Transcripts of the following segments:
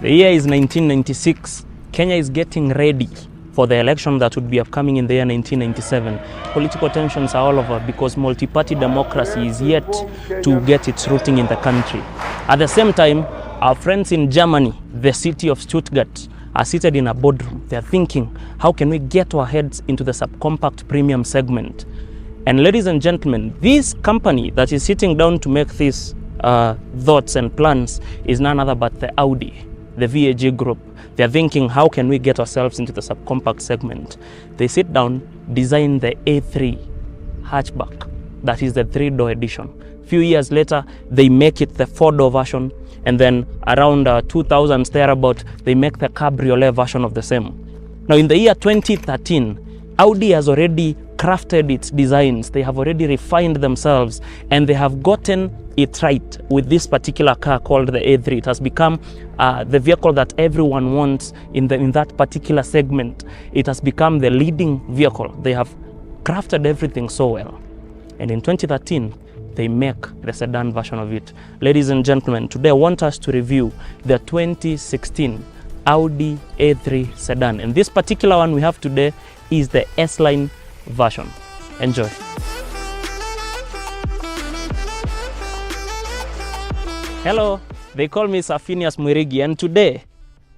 The year is 1996. Kenya is getting ready for the election that would be upcoming in the year 1997. Political tensions are all over because multi-party democracy is yet to get its rooting in the country. At the same time, our friends in Germany, the city of Stuttgart, are seated in a boardroom. They are thinking, how can we get our heads into the subcompact premium segment? And ladies and gentlemen, this company that is sitting down to make these thoughts and plans is none other but the Audi, the VAG group. They're thinking, how can we get ourselves into the subcompact segment? They sit down, design the A3 hatchback. That is the 3-door edition. Few years later, they make it the 4-door version. And then around 2000s thereabout, they make the cabriolet version of the same. Now in the year 2013, Audi has already crafted its designs. They have already refined themselves, and they have gotten it right with this particular car called the A3. It has become the vehicle that everyone wants in that particular segment. It has become the leading vehicle. They have crafted everything so well. And in 2013, they make the sedan version of it. Ladies and gentlemen, today I want us to review the 2016 Audi A3 Sedan. And this particular one we have today is the S-Line version. Enjoy. Hello, they call me Safinius Mwirigi, and today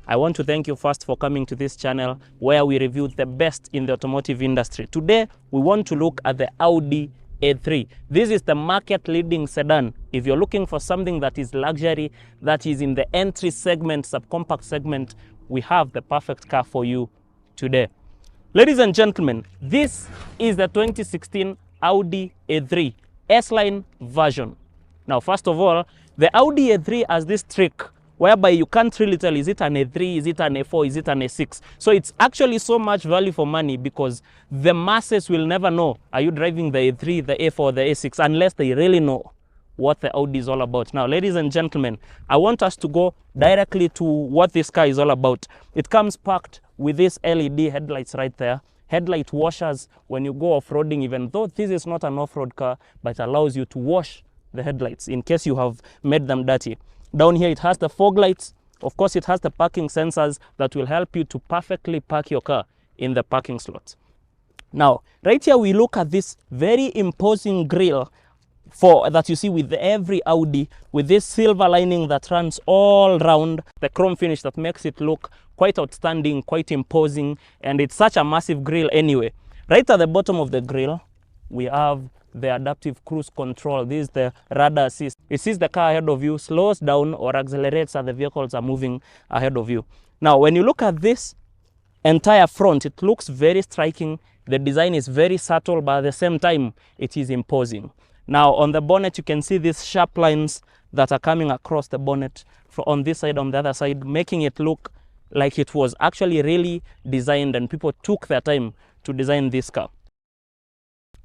I want to thank you first for coming to this channel where we review the best in the automotive industry. Today we want to look at the Audi A3. This is the market leading sedan. If you're looking for something that is luxury, that is in the entry segment, subcompact segment, we have the perfect car for you today. Ladies and gentlemen, this is the 2016 Audi A3 S-Line version. Now, first of all, the Audi A3 has this trick whereby you can't really tell, is it an A3, is it an A4, is it an A6? So it's actually so much value for money because the masses will never know, are you driving the A3, the A4, the A6, unless they really know what the Audi is all about. Now, ladies and gentlemen, I want us to go directly to what this car is all about. It comes packed with these LED headlights right there, headlight washers when you go off-roading, even though this is not an off-road car, but it allows you to wash the headlights in case you have made them dirty. Down here it has the fog lights. Of course, it has the parking sensors that will help you to perfectly park your car in the parking slot. Now, right here we look at this very imposing grille that you see with every Audi, with this silver lining that runs all round, the chrome finish that makes it look quite outstanding, quite imposing, and it's such a massive grille anyway. Right at the bottom of the grille, we have the adaptive cruise control. This is the radar assist. It sees the car ahead of you, slows down or accelerates as the vehicles are moving ahead of you. Now, when you look at this entire front, it looks very striking. The design is very subtle, but at the same time, it is imposing. Now, on the bonnet, you can see these sharp lines that are coming across the bonnet on this side, on the other side, making it look like it was actually really designed and people took their time to design this car.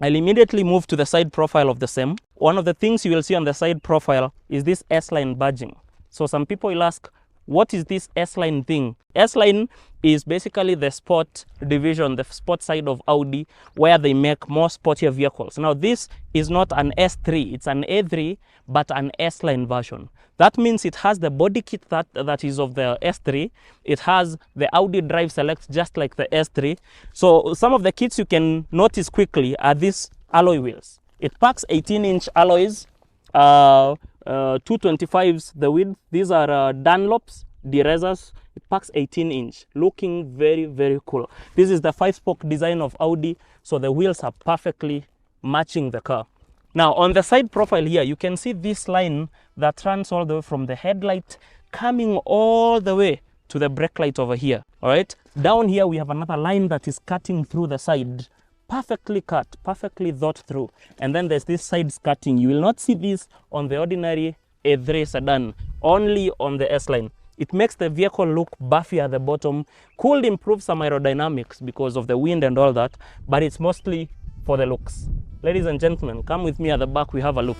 I'll immediately move to the side profile of the same. One of the things you will see on the side profile is this S-Line badging. So some people will ask, what is this S-Line thing? S-Line is basically the sport division, the sport side of Audi, where they make more sportier vehicles. Now, this is not an S3, it's an A3, but an S-Line version. That means it has the body kit that is of the S3. It has the Audi Drive Select, just like the S3. So some of the kits you can notice quickly are these alloy wheels. It packs 18-inch alloys, 225s the width. These are Dunlops, Derezas. It packs 18-inch, looking very, very cool. This is the 5-spoke design of Audi, so the wheels are perfectly matching the car. Now, on the side profile here, you can see this line that runs all the way from the headlight, coming all the way to the brake light over here, all right? Down here, we have another line that is cutting through the side, perfectly cut, perfectly thought through. And then there's this side skirting. You will not see this on the ordinary A3 sedan, only on the S-Line. It makes the vehicle look buffy at the bottom, could improve some aerodynamics because of the wind and all that, but it's mostly for the looks. Ladies and gentlemen, come with me at the back, we have a look.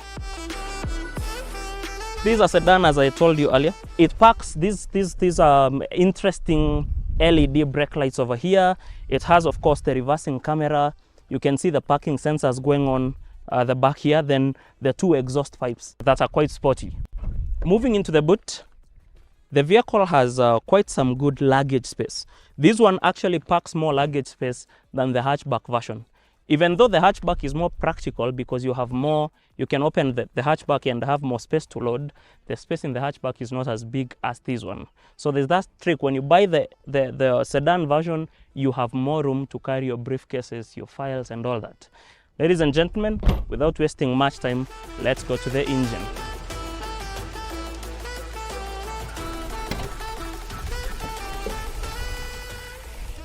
This is a sedan, as I told you earlier. It packs these interesting LED brake lights over here. It has, of course, the reversing camera. You can see the parking sensors going on the back here. Then the 2 exhaust pipes that are quite sporty. Moving into the boot, the vehicle has quite some good luggage space. This one actually packs more luggage space than the hatchback version. Even though the hatchback is more practical because you have more, you can open the hatchback and have more space to load, the space in the hatchback is not as big as this one. So there's that trick. When you buy the sedan version, you have more room to carry your briefcases, your files, and all that. Ladies and gentlemen, without wasting much time, let's go to the engine.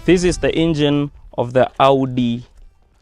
This is the engine of the Audi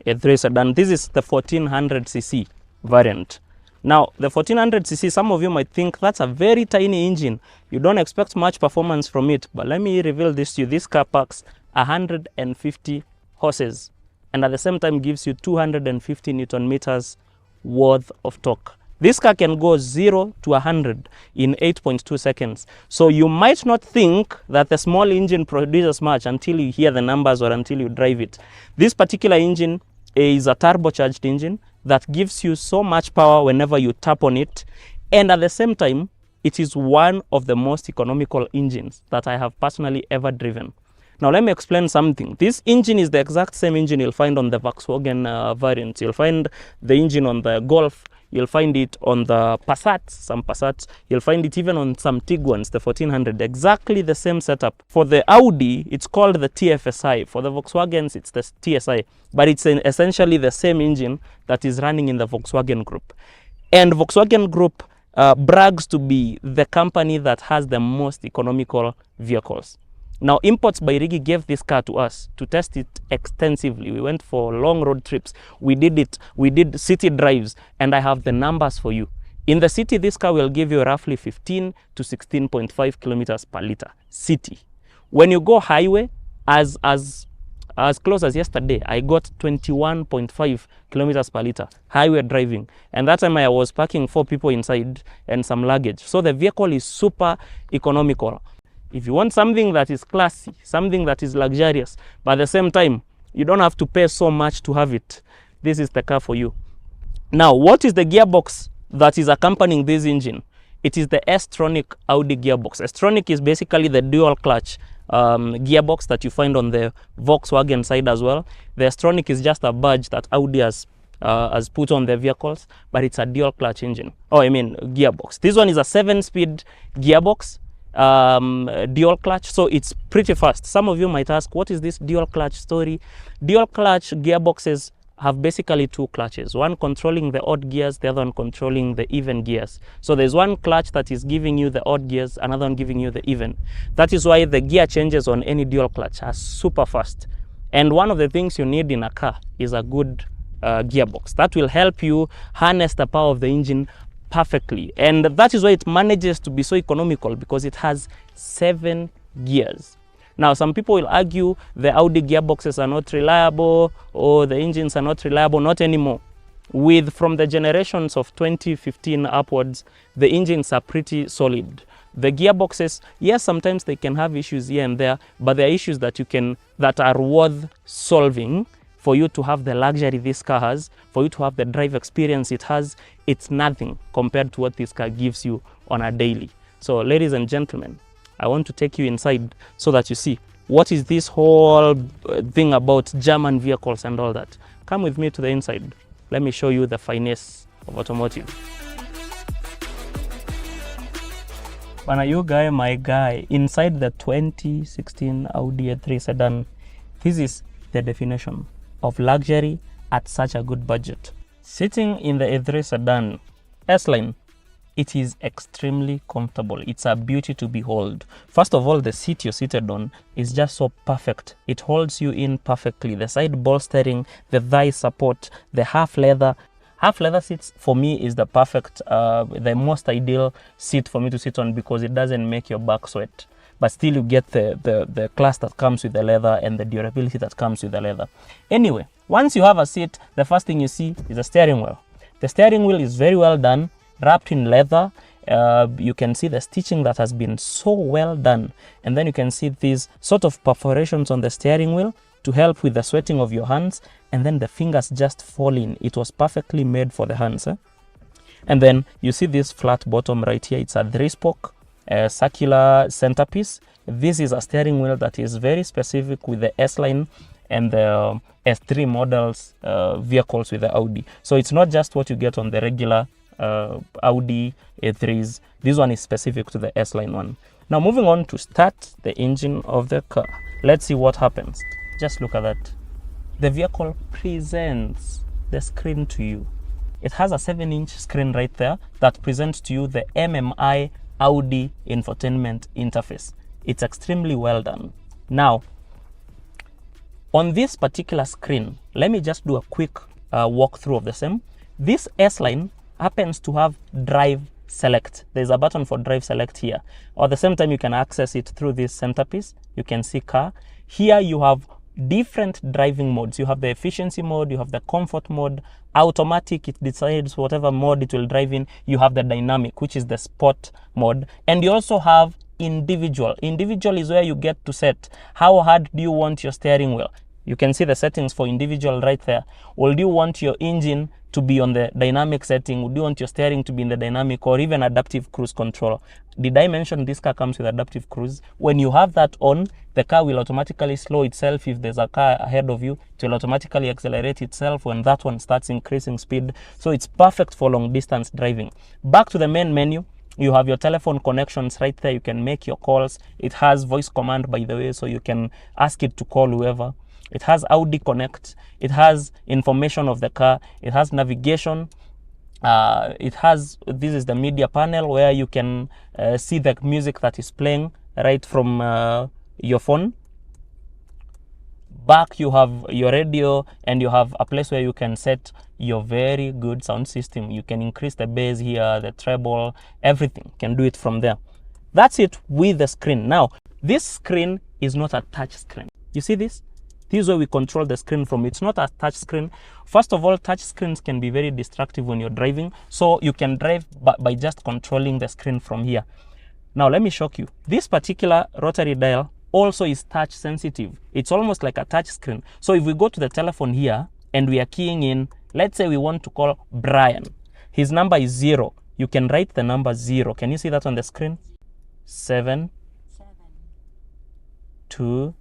A3 Sedan. This is the 1400cc variant. Now, the 1400cc, some of you might think that's a very tiny engine. You don't expect much performance from it, but let me reveal this to you. This car packs 150 horses and at the same time gives you 250 Newton meters worth of torque. This car can go 0 to 100 in 8.2 seconds. So you might not think that the small engine produces much until you hear the numbers or until you drive it. This particular engine is a turbocharged engine that gives you so much power whenever you tap on it. And at the same time, it is one of the most economical engines that I have personally ever driven. Now let me explain something. This engine is the exact same engine you'll find on the Volkswagen variants. You'll find the engine on the Golf. You'll find it on the Passats, some Passats. You'll find it even on some Tiguans, the 1400. Exactly the same setup. For the Audi, it's called the TFSI. For the Volkswagens, it's the TSI. But it's essentially the same engine that is running in the Volkswagen Group. And Volkswagen Group brags to be the company that has the most economical vehicles. Now, Imports by Rigi gave this car to us to test it extensively. We went for long road trips. We did city drives, and I have the numbers for you. In the city, this car will give you roughly 15 to 16.5 kilometers per liter, city. When you go highway, as close as yesterday, I got 21.5 kilometers per liter, highway driving. And that time I was packing 4 people inside and some luggage. So the vehicle is super economical. If you want something that is classy, something that is luxurious, but at the same time, you don't have to pay so much to have it, this is the car for you. Now, what is the gearbox that is accompanying this engine? It is the S-tronic Audi gearbox. S-tronic is basically the dual clutch gearbox that you find on the Volkswagen side as well. The S-tronic is just a badge that Audi has put on their vehicles, but it's a dual clutch engine. Gearbox. This one is a 7-speed gearbox. Dual clutch, so it's pretty fast. Some of you might ask, what is this dual clutch story? Dual clutch gearboxes have basically 2 clutches, one controlling the odd gears, the other one controlling the even gears. So there's one clutch that is giving you the odd gears, another one giving you the even. That is why the gear changes on any dual clutch are super fast. And one of the things you need in a car is a good gearbox that will help you harness the power of the engine perfectly. And that is why it manages to be so economical, because it has 7 gears. Now, some people will argue the Audi gearboxes are not reliable or the engines are not reliable. Not anymore. From the generations of 2015 upwards, the engines are pretty solid. The gearboxes, yes, sometimes they can have issues here and there, but there are issues that are worth solving for you to have the luxury this car has, for you to have the drive experience it has. It's nothing compared to what this car gives you on a daily. So, ladies and gentlemen, I want to take you inside so that you see what is this whole thing about German vehicles and all that. Come with me to the inside. Let me show you the finesse of automotive. My guy, inside the 2016 Audi A3 Sedan, this is the definition of luxury at such a good budget. Sitting in the A3 Sedan S-Line, it is extremely comfortable. It's a beauty to behold. First of all, the seat you're seated on is just so perfect. It holds you in perfectly. The side bolstering, the thigh support, the half leather. Half leather seats for me is the perfect, the most ideal seat for me to sit on, because it doesn't make your back sweat. But still you get the class that comes with the leather and the durability that comes with the leather. Anyway, once you have a seat, the first thing you see is the steering wheel. The steering wheel is very well done, wrapped in leather. You can see the stitching that has been so well done. And then you can see these sort of perforations on the steering wheel to help with the sweating of your hands. And then the fingers just fall in. It was perfectly made for the hands. And then you see this flat bottom right here. It's a 3-spoke. circular centerpiece. This is a steering wheel that is very specific with the S-Line and the S3 models vehicles with the Audi. So it's not just what you get on the regular Audi A3s. This one is specific to the S-Line one. Now moving on to start the engine of the car. Let's see what happens. Just look at that. The vehicle presents the screen to you. It has a 7-inch screen right there that presents to you the MMI Audi infotainment interface. It's extremely well done. Now, on this particular screen, let me just do a quick walkthrough of the same. This S-Line happens to have drive select. There's a button for drive select here. At the same time, you can access it through this centerpiece. You can see car. Here you have different driving modes. You have the efficiency mode, you have the comfort mode, automatic, it decides whatever mode it will drive in. You have the dynamic, which is the sport mode. And you also have individual. Individual is where you get to set how hard do you want your steering wheel. You can see the settings for individual right there. Would you want your engine to be on the dynamic setting? Would you want your steering to be in the dynamic, or even adaptive cruise control? Did I mention this car comes with adaptive cruise? When you have that on, the car will automatically slow itself. If there's a car ahead of you, it will automatically accelerate itself when that one starts increasing speed. So it's perfect for long distance driving. Back to the main menu. You have your telephone connections right there. You can make your calls. It has voice command, by the way, so you can ask it to call whoever. It has Audi Connect. It has information of the car. It has navigation. This is the media panel where you can see the music that is playing right from your phone. Back you have your radio, and you have a place where you can set your very good sound system. You can increase the bass here, the treble, everything. You can do it from there. That's it with the screen. Now, this screen is not a touch screen. You see this? This is where we control the screen from. It's not a touch screen. First of all, touch screens can be very destructive when you're driving. So you can drive by just controlling the screen from here. Now, let me shock you. This particular rotary dial also is touch sensitive. It's almost like a touch screen. So if we go to the telephone here and we are keying in, let's say we want to call Brian. His number is 0. You can write the number 0. Can you see that on the screen? 7 2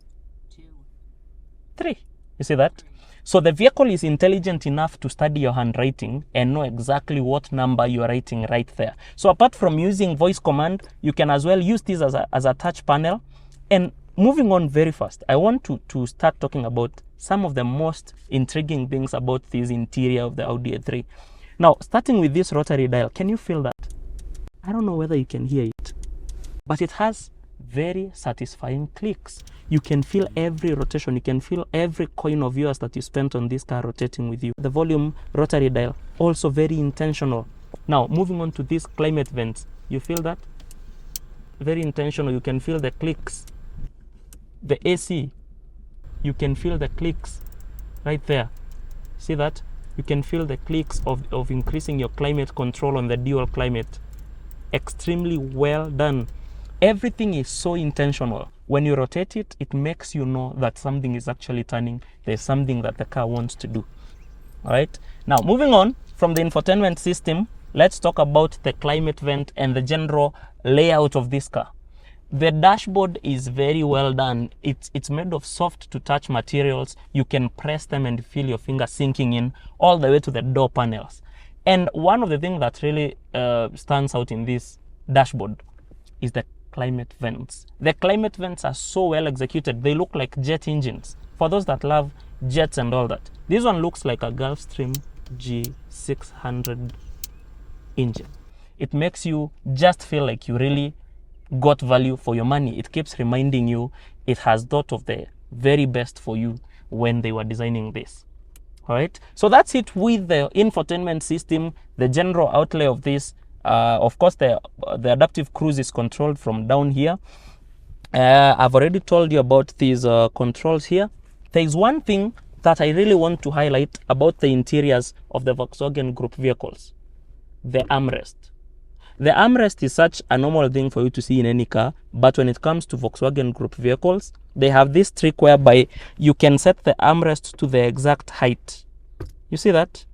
3. You see that? So the vehicle is intelligent enough to study your handwriting and know exactly what number you are writing right there. So apart from using voice command, you can as well use this as a touch panel. And moving on very fast, I want to start talking about some of the most intriguing things about this interior of the Audi A3. Now, starting with this rotary dial, can you feel that? I don't know whether you can hear it, but it has very satisfying clicks. You can feel every rotation. You can feel every coin of yours that you spent on this car rotating with you. The volume rotary dial, also very intentional. Now, moving on to these climate vents, you feel that? Very intentional. You can feel the clicks. The AC, you can feel the clicks right there. See that? You can feel the clicks of increasing your climate control on the dual climate. Extremely well done. Everything is so intentional. When you rotate it, it makes you know that something is actually turning. There's something that the car wants to do. All right. Now, moving on from the infotainment system, let's talk about the climate vent and the general layout of this car. The dashboard is very well done. It's made of soft to touch materials. You can press them and feel your finger sinking in all the way to the door panels. And one of the things that really stands out in this dashboard is the climate vents. The climate vents are so well executed. They look like jet engines. For those that love jets and all that, this one looks like a Gulfstream G600 engine. It makes you just feel like you really got value for your money. It keeps reminding you it has thought of the very best for you when they were designing this. All right, so that's it with the infotainment system, the general outlay of this. Of course, the adaptive cruise is controlled from down here. I've already told you about these controls here. There is one thing that I really want to highlight about the interiors of the Volkswagen Group vehicles: the armrest. The armrest is such a normal thing for you to see in any car, but when it comes to Volkswagen Group vehicles, they have this trick whereby you can set the armrest to the exact height. You see that?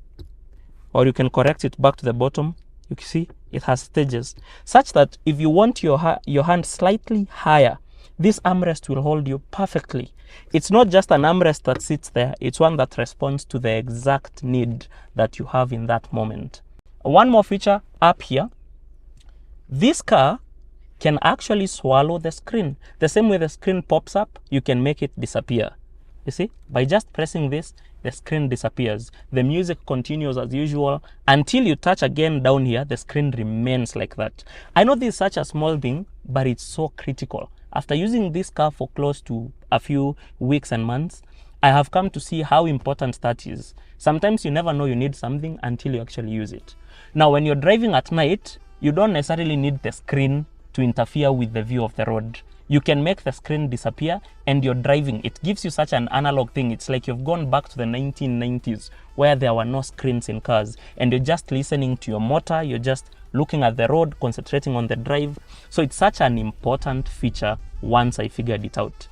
Or you can correct it back to the bottom. You can see it has stages, such that if you want your hand slightly higher, this armrest will hold you perfectly. It's not just an armrest that sits there, it's one that responds to the exact need that you have in that moment. One more feature up here, this car can actually swallow the screen. The same way the screen pops up, you can make it disappear. You see, by just pressing this, the screen disappears. The music continues as usual until you touch again down here, the screen remains like that. I know this is such a small thing, but it's so critical. After using this car for close to a few weeks and months, I have come to see how important that is. Sometimes you never know you need something until you actually use it. Now, when you're driving at night, you don't necessarily need the screen to interfere with the view of the road. You can make the screen disappear and you're driving. It gives you such an analog thing. It's like you've gone back to the 1990s where there were no screens in cars and you're just listening to your motor, you're just looking at the road, concentrating on the drive. So it's such an important feature once I figured it out.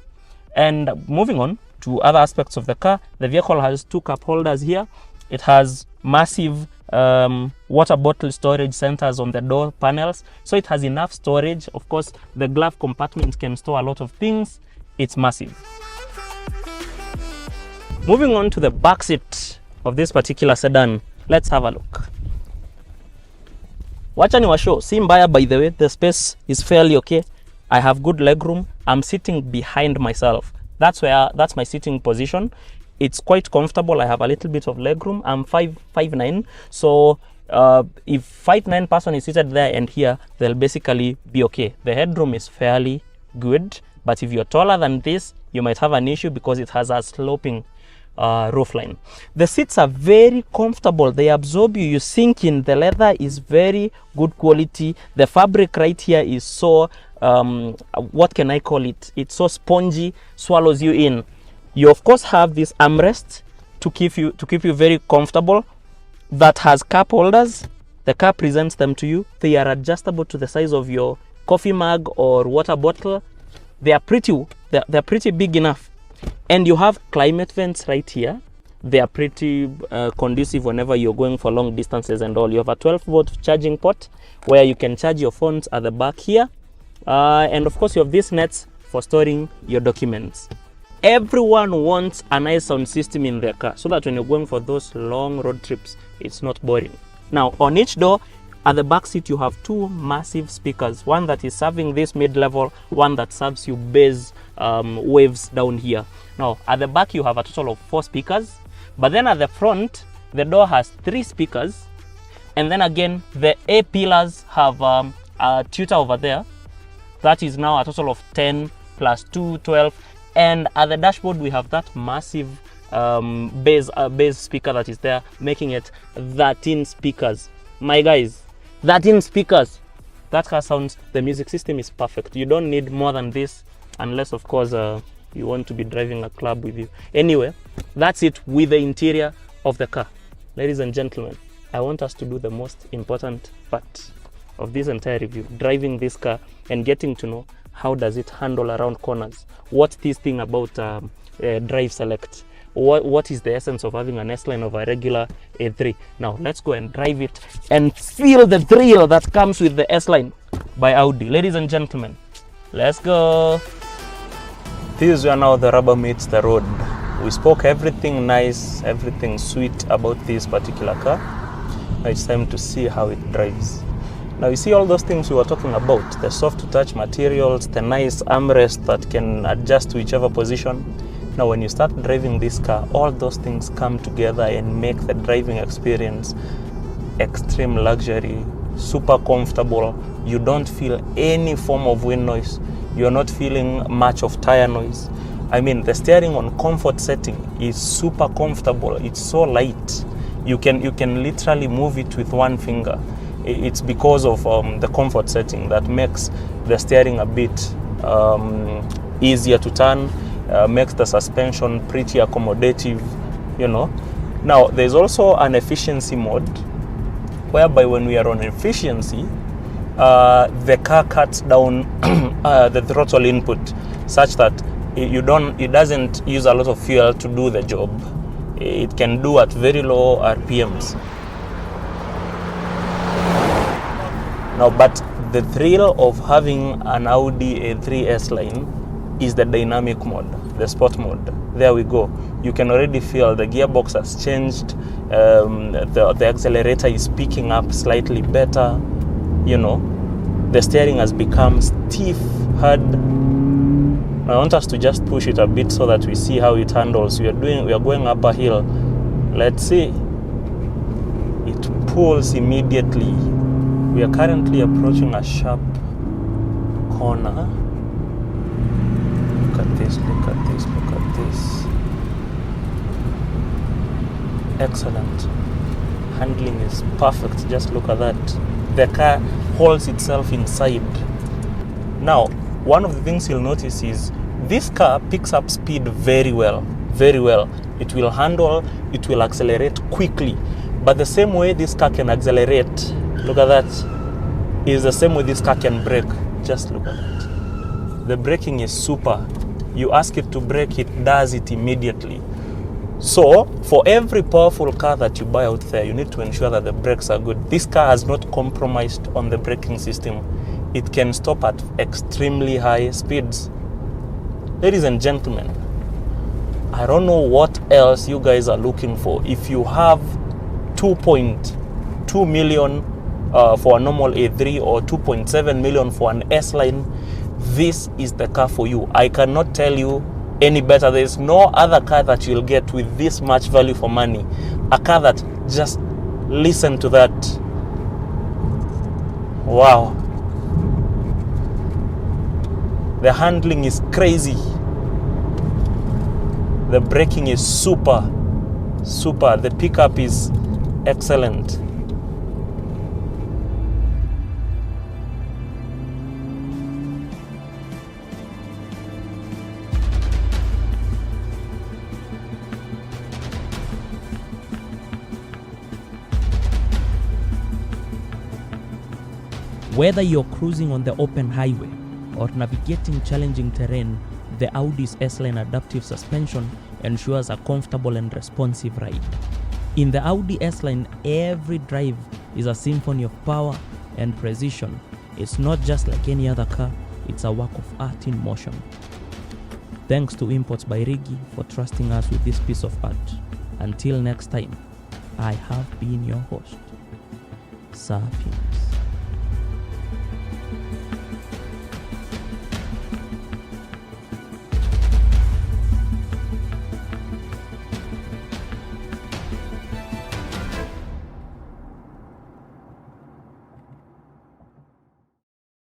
And moving on to other aspects of the car, the vehicle has 2 cup holders here. It has massive water bottle storage centers on the door panels, so it has enough storage. Of course, the glove compartment can store a lot of things. It's massive. Moving on to the back seat of this particular sedan, let's have a look. Wacha niwashow, si mbaya by the way, the space is fairly okay. I have good leg room. I'm sitting behind myself. That's my sitting position. It's quite comfortable. I have a little bit of leg room. I'm 5'9", so if 5'9" person is seated there and here, they'll basically be okay. The headroom is fairly good, but if you're taller than this, you might have an issue because it has a sloping roofline. The seats are very comfortable. They absorb you. You sink in. The leather is very good quality. The fabric right here is so what can I call it? It's so spongy, swallows you in. You of course have this armrest to keep you very comfortable. That has cup holders. The car presents them to you. They are adjustable to the size of your coffee mug or water bottle. They are pretty big enough. And you have climate vents right here. They are pretty conducive whenever you're going for long distances and all. You have a 12-volt charging port where you can charge your phones at the back here. And of course you have these nets for storing your documents. Everyone wants a nice sound system in their car so that when you're going for those long road trips, it's not boring. Now, on each door, at the back seat, you have 2 massive speakers. One that is serving this mid-level, one that serves you bass waves down here. Now, at the back, you have a total of 4 speakers. But then at the front, the door has 3 speakers. And then again, the A pillars have a tutor over there. That is now a total of 10 plus 2, 12. And at the dashboard, we have that massive bass speaker that is there, making it 13 speakers. My guys, 13 speakers. That car sounds, the music system is perfect. You don't need more than this, unless, of course, you want to be driving a club with you. Anyway, that's it with the interior of the car. Ladies and gentlemen, I want us to do the most important part of this entire review, driving this car and getting to know how does it handle around corners. What's this thing about drive select? What is the essence of having an S-Line of a regular A3? Now, let's go and drive it and feel the thrill that comes with the S-Line by Audi. Ladies and gentlemen, let's go. This is where now the rubber meets the road. We spoke everything nice, everything sweet about this particular car. Now it's time to see how it drives. Now you see all those things we were talking about, the soft touch materials, the nice armrest that can adjust to whichever position. Now when you start driving this car, all those things come together and make the driving experience extreme luxury, super comfortable. You don't feel any form of wind noise. You're not feeling much of tire noise. I mean, the steering on comfort setting is super comfortable. It's so light. You can literally move it with one finger. It's because of the comfort setting that makes the steering a bit easier to turn, makes the suspension pretty accommodative, you know. Now, there's also an efficiency mode, whereby when we are on efficiency, the car cuts down the throttle input such that it doesn't use a lot of fuel to do the job. It can do at very low RPMs. Now, but the thrill of having an Audi A3 S-Line is the dynamic mode, the sport mode. There we go. You can already feel the gearbox has changed. The accelerator is picking up slightly better. You know, the steering has become stiff, hard. I want us to just push it a bit so that we see how it handles. We are going up a hill. Let's see. It pulls immediately. We are currently approaching a sharp corner. Look at this, look at this, look at this. Excellent. Handling is perfect. Just look at that. The car holds itself inside. Now, one of the things you'll notice is this car picks up speed very well, very well. It will handle, it will accelerate quickly. But the same way this car can accelerate, look at that, is the same way this car can brake. Just look at that. The braking is super. You ask it to brake, it does it immediately. So, for every powerful car that you buy out there, you need to ensure that the brakes are good. This car has not compromised on the braking system. It can stop at extremely high speeds. Ladies and gentlemen, I don't know what else you guys are looking for. If you have 2.2 million for a normal A3 or 2.7 million for an S-Line, this is the car for you. I cannot tell you any better. There is no other car that you'll get with this much value for money. A car that, just listen to that. Wow. The handling is crazy. The braking is super, super. The pickup is excellent. Whether you're cruising on the open highway or navigating challenging terrain, the Audi's S-Line adaptive suspension ensures a comfortable and responsive ride. In the Audi S-Line, every drive is a symphony of power and precision. It's not just like any other car, it's a work of art in motion. Thanks to Imports by Rigi for trusting us with this piece of art. Until next time, I have been your host, Safi.